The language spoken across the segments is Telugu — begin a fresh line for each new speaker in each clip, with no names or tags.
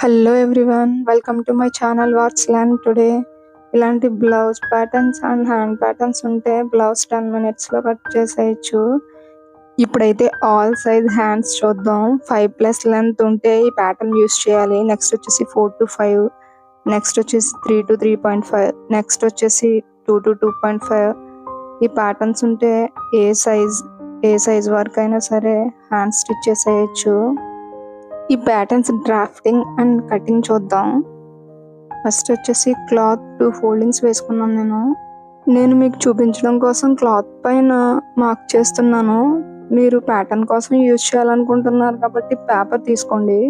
Hello everyone, welcome to my channel what's learn today. ఇలాంటి blouse patterns and hand patterns ఉంటే బ్లౌజ్ 10 minutesలో కట్ చేసేయచ్చు. ఇప్పుడైతే ఆల్ సైజ్ హ్యాండ్స్ చూద్దాం. 5+ లెంత్ ఉంటే ఈ ప్యాటర్న్ యూస్ చేయాలి. నెక్స్ట్ వచ్చేసి 4 to 5, నెక్స్ట్ వచ్చేసి 3 to 3.5, నెక్స్ట్ వచ్చేసి 2 to 2.5. ఈ ప్యాటర్న్స్ ఉంటే ఏ సైజ్ వరకు అయినా సరే హ్యాండ్ స్టిచ్ చేసేయచ్చు. ఈ ప్యాటర్న్స్ డ్రాఫ్టింగ్ అండ్ కటింగ్ చూద్దాం. ఫస్ట్ వచ్చేసి క్లాత్ 2 foldings వేసుకున్నాను. నేను మీకు చూపించడం కోసం క్లాత్ పైన మార్క్ చేస్తున్నాను. మీరు ప్యాటర్న్ కోసం యూజ్ చేయాలనుకుంటున్నారు కాబట్టి పేపర్ తీసుకోండి.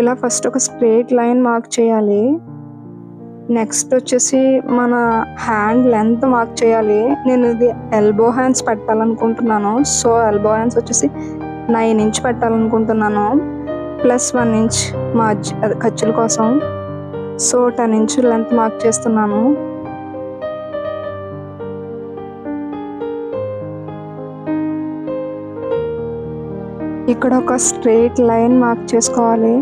ఇలా ఫస్ట్ ఒక స్ట్రైట్ లైన్ మార్క్ చేయాలి. నెక్స్ట్ వచ్చేసి మన హ్యాండ్ లెంత్ మార్క్ చేయాలి. నేను ఇది ఎల్బో హ్యాండ్స్ పెట్టాలనుకుంటున్నాను. సో ఎల్బో హ్యాండ్స్ వచ్చేసి 9 inch పెట్టాలనుకుంటున్నాను. +1 inch ఖర్చుల కోసం. సో 10 inch లెంత్ మార్క్ చేస్తున్నాను. ఇక్కడ ఒక స్ట్రైట్ లైన్ మార్క్ చేసుకోవాలి.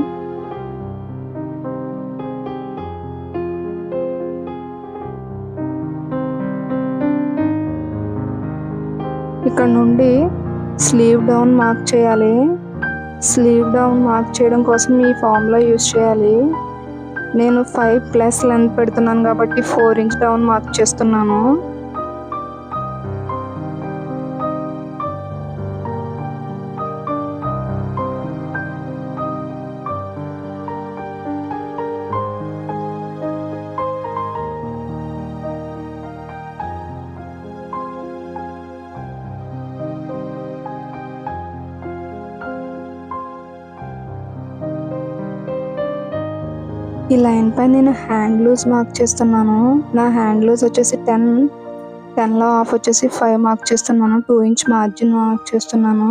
ఇక్కడ నుండి స్లీవ్ డౌన్ మార్క్ చేయాలి. స్లీవ్ డౌన్ మార్క్ చేయడం కోసం ఈ ఫార్ములా యూజ్ చేయాలి. నేను 5+ లెంత్ పెడుతున్నాను కాబట్టి 4 inch డౌన్ మార్క్ చేస్తున్నాను. ఈ లైన్ పై నేను హ్యాండ్ లూజ్ మార్క్ చేస్తున్నాను. నా హ్యాండ్ లూజ్ వచ్చేసి 10లో హాఫ్ వచ్చేసి 5 మార్క్ చేస్తున్నాను. 2 inch మార్జిన్ మార్క్ చేస్తున్నాను.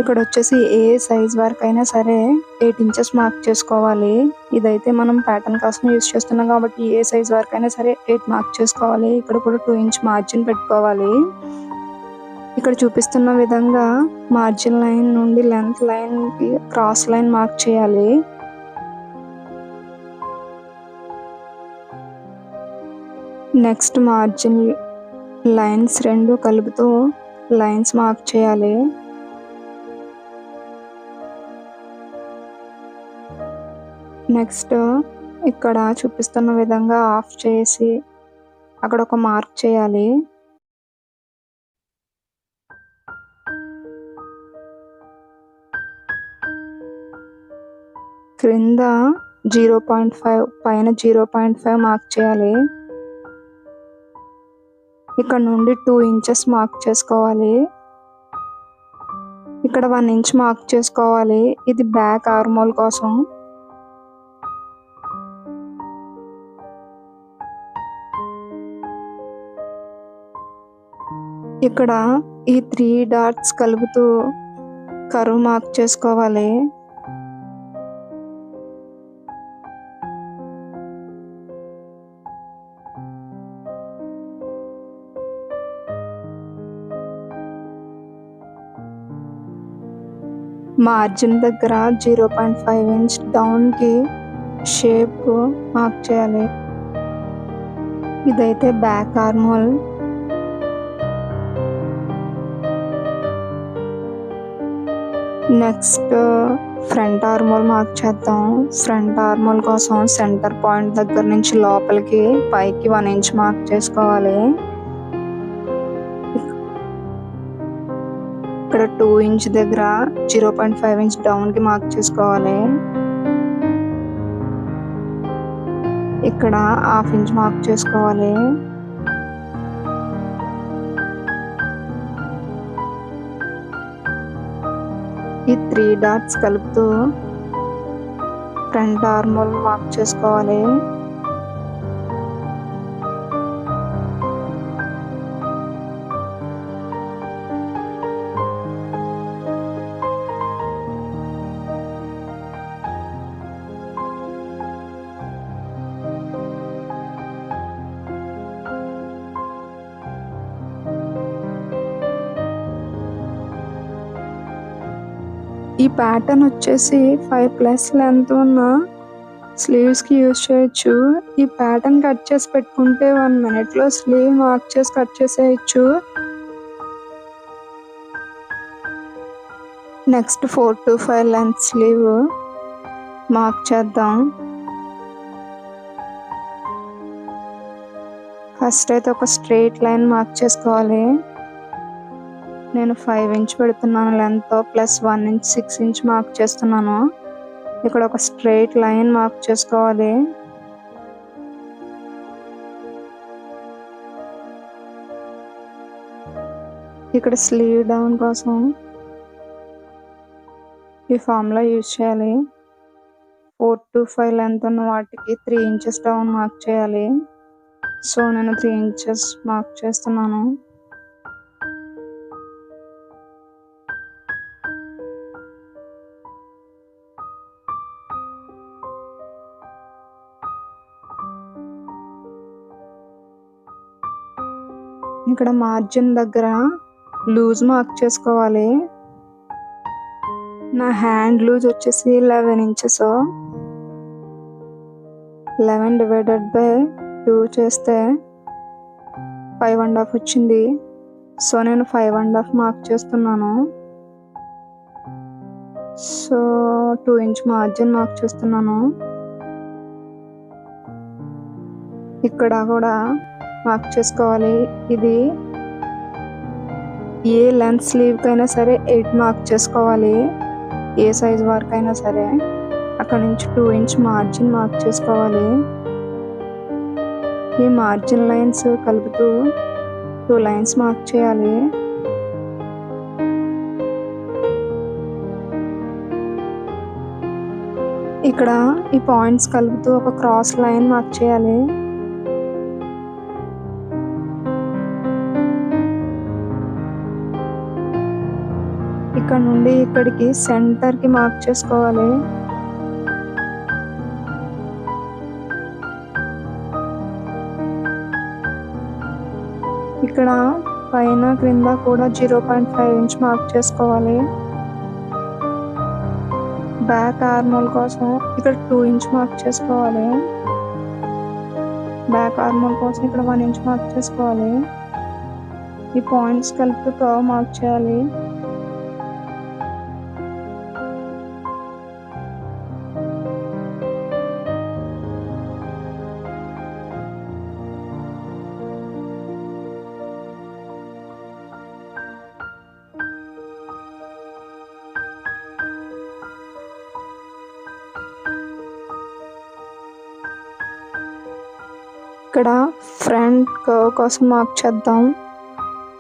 ఇక్కడ వచ్చేసి ఏ సైజ్ వరకు అయినా సరే 8 inches మార్క్ చేసుకోవాలి. ఇదైతే మనం ప్యాటర్న్ కోసం యూజ్ చేస్తున్నాం కాబట్టి ఏ సైజ్ వరకు అయినా సరే 8 మార్క్ చేసుకోవాలి. ఇక్కడ కూడా 2 inch మార్జిన్ పెట్టుకోవాలి. ఇక్కడ చూపిస్తున్న విధంగా మార్జిన్ లైన్ నుండి లెంత్ లైన్ కి క్రాస్ లైన్ మార్క్ చేయాలి. నెక్స్ట్ మార్జిన్ లైన్స్ 2 కలుపుతూ లైన్స్ మార్క్ చేయాలి. నెక్స్ట్ ఇక్కడ చూపిస్తున్న విధంగా ఆఫ్ చేసి అక్కడ ఒక మార్క్ చేయాలి. క్రింద 0.5 పైన 0.5 మార్క్ చేయాలి. ఇక్కడ నుండి 2 inches మార్క్ చేసుకోవాలి. ఇక్కడ 1 inch మార్క్ చేసుకోవాలి. ఇది బ్యాక్ ఆర్మోల్ కోసం. ఇక్కడ ఈ 3 dots కలుపుతూ కర్వ్ మార్క్ చేసుకోవాలి. మార్జిన్ దగ్గర 0.5 inch డౌన్ కి షేప్ మార్క్ చేయాలి. ఇదైతే బ్యాక్ ఆర్మోల్. నెక్స్ట్ ఫ్రంట్ ఆర్మోల్ మార్క్ చేద్దాం. ఫ్రంట్ ఆర్మోల్ కోసం సెంటర్ పాయింట్ దగ్గర నుంచి లోపలికి పైకి 1 inch మార్క్ చేసుకోవాలి. ఇక్కడ 2 inch దగ్గర 0.5 inch డౌన్ కి మార్క్ చేసుకోవాలి. ఇక్కడ 1/2 inch మార్క్ చేసుకోవాలి. ఈ 3 dots కలుపుతూ ఫ్రంట్ ఆర్మోల్ మార్క్ చేసుకోవాలి. ఈ ఈ ప్యాటర్న్ వచ్చేసి 5+ లెంత్ ఉన్న స్లీవ్స్కి యూజ్ చేయొచ్చు. ఈ ప్యాటర్న్ కట్ చేసి పెట్టుకుంటే 1 minute స్లీవ్ మార్క్ చేసి కట్ చేసేయచ్చు. Next 4 to 5 length slew mark చేద్దాం. ఫస్ట్ అయితే ఒక స్ట్రైట్ లైన్ మార్క్ చేసుకోవాలి. నేను 5 ఇంచ్ పెడుతున్నాను length, plus 1 inch 6 inch mark చేస్తున్నాను. ఇక్కడ ఒక స్ట్రైట్ లైన్ మార్క్ చేసుకోవాలి. ఇక్కడ స్లీవ్ డౌన్ కోసం ఈ ఫార్ములా యూజ్ చేయాలి. 4 to 5 లెంత్ ఉన్న వాటికి 3 inches డౌన్ మార్క్ చేయాలి. సో నేను 3 inches మార్క్ చేస్తున్నాను. ఇక్కడ మార్జిన్ దగ్గర లూజ్ మార్క్ చేసుకోవాలి. నా హ్యాండ్ లూజ్ వచ్చేసి 11 inches. 11 divided by 2 చేస్తే 5.5 వచ్చింది. సో నేను 5.5 మార్క్ చేస్తున్నాను. సో 2 inch మార్జిన్ మార్క్ చేస్తున్నాను. ఇక్కడ కూడా మార్క్ చేసుకోవాలి. ఇది ఏ లెంత్ స్లీవ్ కైనా సరే 8 మార్క్ చేసుకోవాలి. ఏ సైజ్ వరకు అయినా సరే. అక్కడ నుంచి 2 inch మార్జిన్ మార్క్ చేసుకోవాలి. ఈ మార్జిన్ లైన్స్ కలుపుతూ 2 lines మార్క్ చేయాలి. ఇక్కడ ఈ పాయింట్స్ కలుపుతూ ఒక క్రాస్ లైన్ మార్క్ చేయాలి. ఇక్కడ నుండి ఇక్కడికి సెంటర్ కి మార్క్ చేసుకోవాలి. ఇక్కడ పైన క్రింద కూడా 0.5 inch మార్క్ చేసుకోవాలి. బ్యాక్ ఆర్మోల్ కోసం ఇక్కడ 2 inch మార్క్ చేసుకోవాలి. బ్యాక్ ఆర్మోల్ కోసం ఇక్కడ 1 inch మార్క్ చేసుకోవాలి. ఈ పాయింట్స్ కలిపి కర్వ్ మార్క్ చేయాలి. ఇక్కడ ఫ్రంట్ కర్వ్ కోసం మార్క్ చేద్దాం.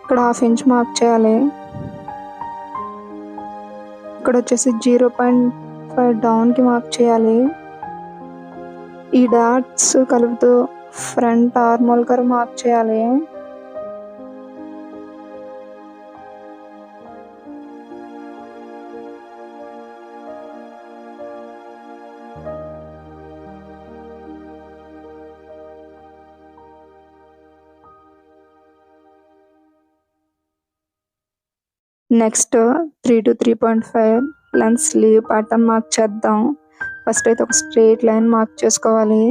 ఇక్కడ 1/2 inch మార్క్ చేయాలి. ఇక్కడ వచ్చేసి 0.5 డౌన్ కి మార్క్ చేయాలి. ఈ డాట్స్ కలుపుతూ ఫ్రంట్ ఆర్మోల్ కర్వ్ మార్క్ చేయాలి. Next 3 to 3.5 length slew pattern mark చేద్దాం. ఫస్ట్ అయితే ఒక స్ట్రైట్ లైన్ మార్క్ చేసుకోవాలి.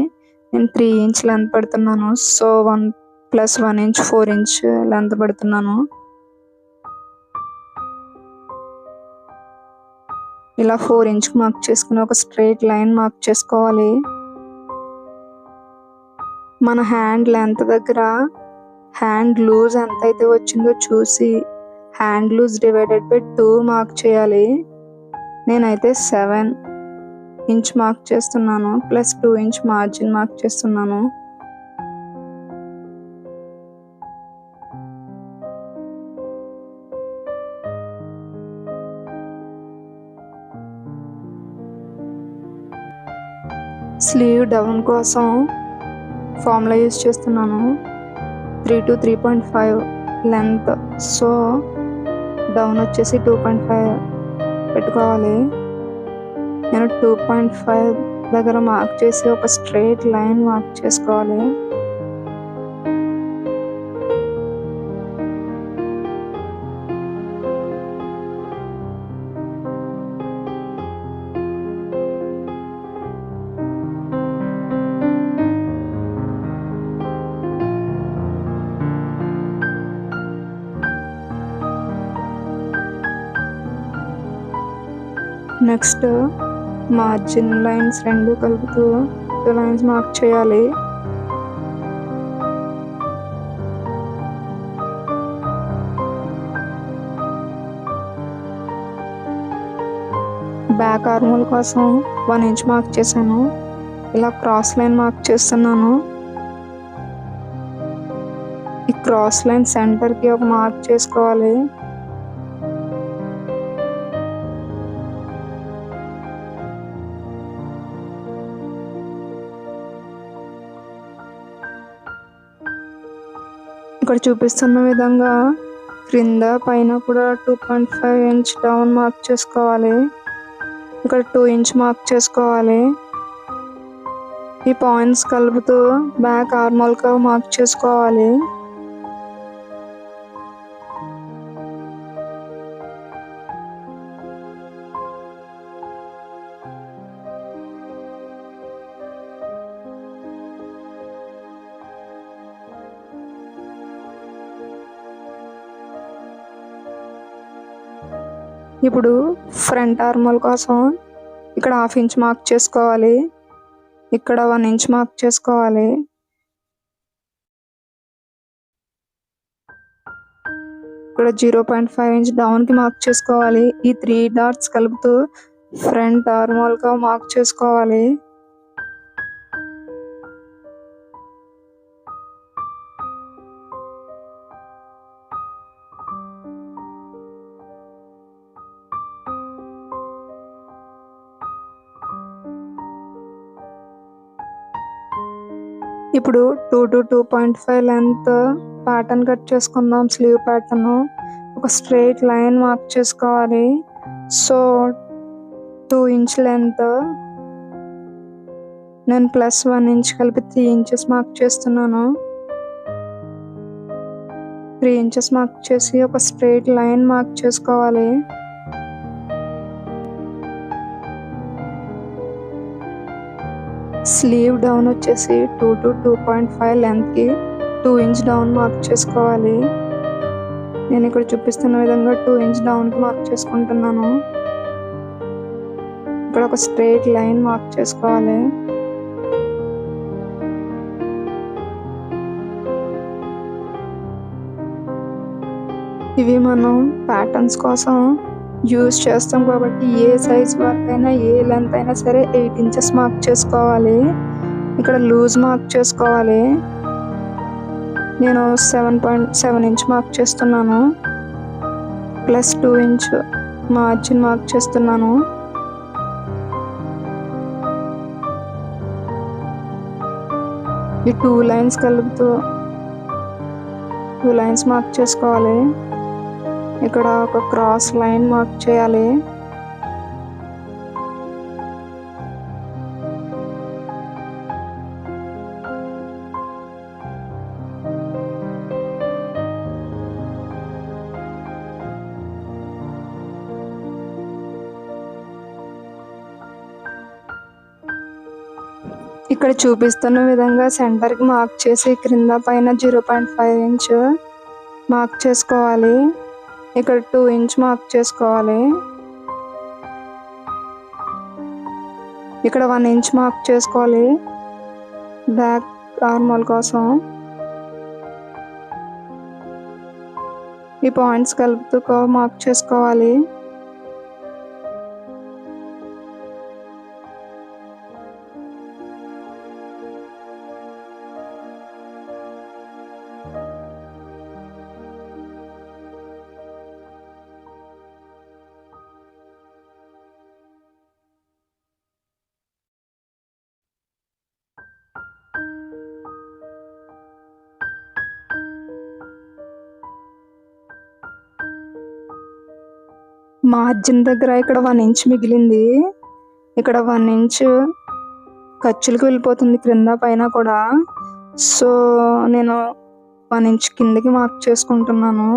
నేను 3 inch లెంత్ పెడుతున్నాను. సో 1 + 1 inch 4 inch లెంత్ పెడుతున్నాను. ఇలా 4 inch మార్క్ చేసుకుని ఒక స్ట్రైట్ లైన్ మార్క్ చేసుకోవాలి. మన హ్యాండ్ లెంత్ దగ్గర హ్యాండ్ లూజ్ ఎంత అయితే వచ్చిందో చూసి hand loose divided by 2 mark చేయాలి. నేనైతే 7 inch మార్క్ చేస్తున్నాను. ప్లస్ 2 inch మార్జిన్ మార్క్ చేస్తున్నాను. స్లీవ్ డౌన్ కోసం ఫార్ములా యూజ్ చేస్తున్నాను. 3 to 3.5 లెంత్. సో డౌన్ వచ్చేసి 2.5 పెట్టుకోవాలి. నేను 2.5 దగ్గర మార్క్ చేసి ఒక స్ట్రైట్ లైన్ మార్క్ చేసుకోవాలి. నెక్స్ట్ మార్జిన్ లైన్స్ రెండు కలుపుతూ 2 లైన్స్ మార్క్ చేయాలి. బ్యాక్ ఆర్మోల్ కోసం 1 ఇంచ్ మార్క్ చేశాను. ఇలా క్రాస్ లైన్ మార్క్ చేస్తున్నాను. ఈ క్రాస్ లైన్ సెంటర్కి ఒక మార్క్ చేసుకోవాలి. ఇక్కడ చూపిస్తున్న విధంగా క్రింద పైన కూడా 2.5 ఇంచ్ డౌన్ మార్క్ చేసుకోవాలి. ఇక్కడ 2 ఇంచ్ మార్క్ చేసుకోవాలి. ఈ పాయింట్స్ కలుపుతూ బ్యాక్ ఆర్మోల్ కర్వ్ మార్క్ చేసుకోవాలి. ఇప్పుడు ఫ్రంట్ ఆర్మోల్ కోసం ఇక్కడ 1/2 ఇంచ్ మార్క్ చేసుకోవాలి. ఇక్కడ 1 ఇంచ్ మార్క్ చేసుకోవాలి. ఇక్కడ 0.5 ఇంచ్ డౌన్ కి మార్క్ చేసుకోవాలి. ఈ 3 డాట్స్ కలుపుతూ ఫ్రంట్ ఆర్మోల్ గా మార్క్ చేసుకోవాలి. ఇప్పుడు 2 to 2.5 లెంత్ ప్యాటర్న్ కట్ చేసుకుందాం. స్లీవ్ ప్యాటర్న్ ఒక స్ట్రైట్ లైన్ మార్క్ చేసుకోవాలి. సో 2 ఇంచ్ లెంత్ నేను +1 ఇంచ్ కలిపి 3 ఇంచెస్ మార్క్ చేస్తున్నాను. 3 ఇంచెస్ మార్క్ చేసి ఒక స్ట్రైట్ లైన్ మార్క్ చేసుకోవాలి. స్లీవ్ డౌన్ వచ్చేసి 2 to 2.5 లెంత్కి 2 ఇంచ్ డౌన్ మార్క్ చేసుకోవాలి. నేను ఇక్కడ చూపిస్తున్న విధంగా 2 ఇంచ్ డౌన్కి మార్క్ చేసుకుంటున్నాను. ఇక్కడ ఒక స్ట్రైట్ లైన్ మార్క్ చేసుకోవాలి. ఇవి మనం ప్యాటర్న్స్ కోసం యూజ్ చేస్తాం కాబట్టి ఏ సైజ్ వర్క్ అయినా ఏ లెంత్ అయినా సరే 8 ఇంచెస్ మార్క్ చేసుకోవాలి. ఇక్కడ లూజ్ మార్క్ చేసుకోవాలి. నేను 7.7 ఇంచ్ మార్క్ చేస్తున్నాను. +2 ఇంచ్ మార్జిన్ మార్క్ చేస్తున్నాను. ఈ 2 లైన్స్ కలుపుతూ 2 లైన్స్ మార్క్ చేసుకోవాలి. ఇక్కడ ఒక క్రాస్ లైన్ మార్క్ చేయాలి. ఇక్కడ చూపిస్తున్న విధంగా సెంటర్కి మార్క్ చేసి క్రింద పైన 0.5 ఇంచ్ మార్క్ చేసుకోవాలి. ఇక్కడ 2 ఇంచ్ మార్క్ చేసుకోవాలి. ఇక్కడ 1 ఇంచ్ మార్క్ చేసుకోవాలి బ్యాక్ ఆర్మోల్ కోసం. ఈ పాయింట్స్ కలుపుతూ మార్క్ చేసుకోవాలి. మార్జిన్ దగ్గర ఇక్కడ 1 ఇంచ్ మిగిలింది. ఇక్కడ 1 ఇంచ్ ఖర్చులకు వెళ్ళిపోతుంది క్రింద పైన కూడా. సో నేను 1 ఇంచ్ కిందకి మార్క్ చేసుకుంటున్నాను.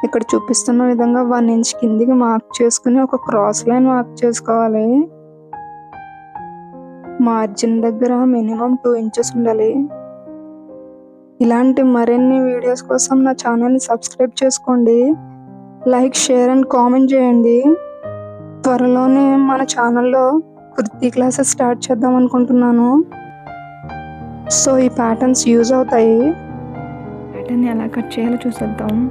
ఇక్కడ చూపిస్తున్న విధంగా 1 ఇంచ్ కిందికి మార్క్ చేసుకుని ఒక క్రాస్ లైన్ మార్క్ చేసుకోవాలి. మార్జిన్ దగ్గర మినిమం 2 ఇంచెస్ ఉండాలి. ఇలాంటి మరిన్ని వీడియోస్ కోసం నా ఛానల్ని సబ్స్క్రైబ్ చేసుకోండి. లైక్, షేర్ అండ్ కామెంట్ చేయండి. త్వరలోనే మన ఛానల్లో కుర్తీ క్లాసెస్ స్టార్ట్ చేద్దాం అనుకుంటున్నాను. సో ఈ ప్యాటర్న్స్ యూజ్ అవుతాయి. ప్యాటర్న్ ఎలా కట్ చేయాలో చూసేద్దాం.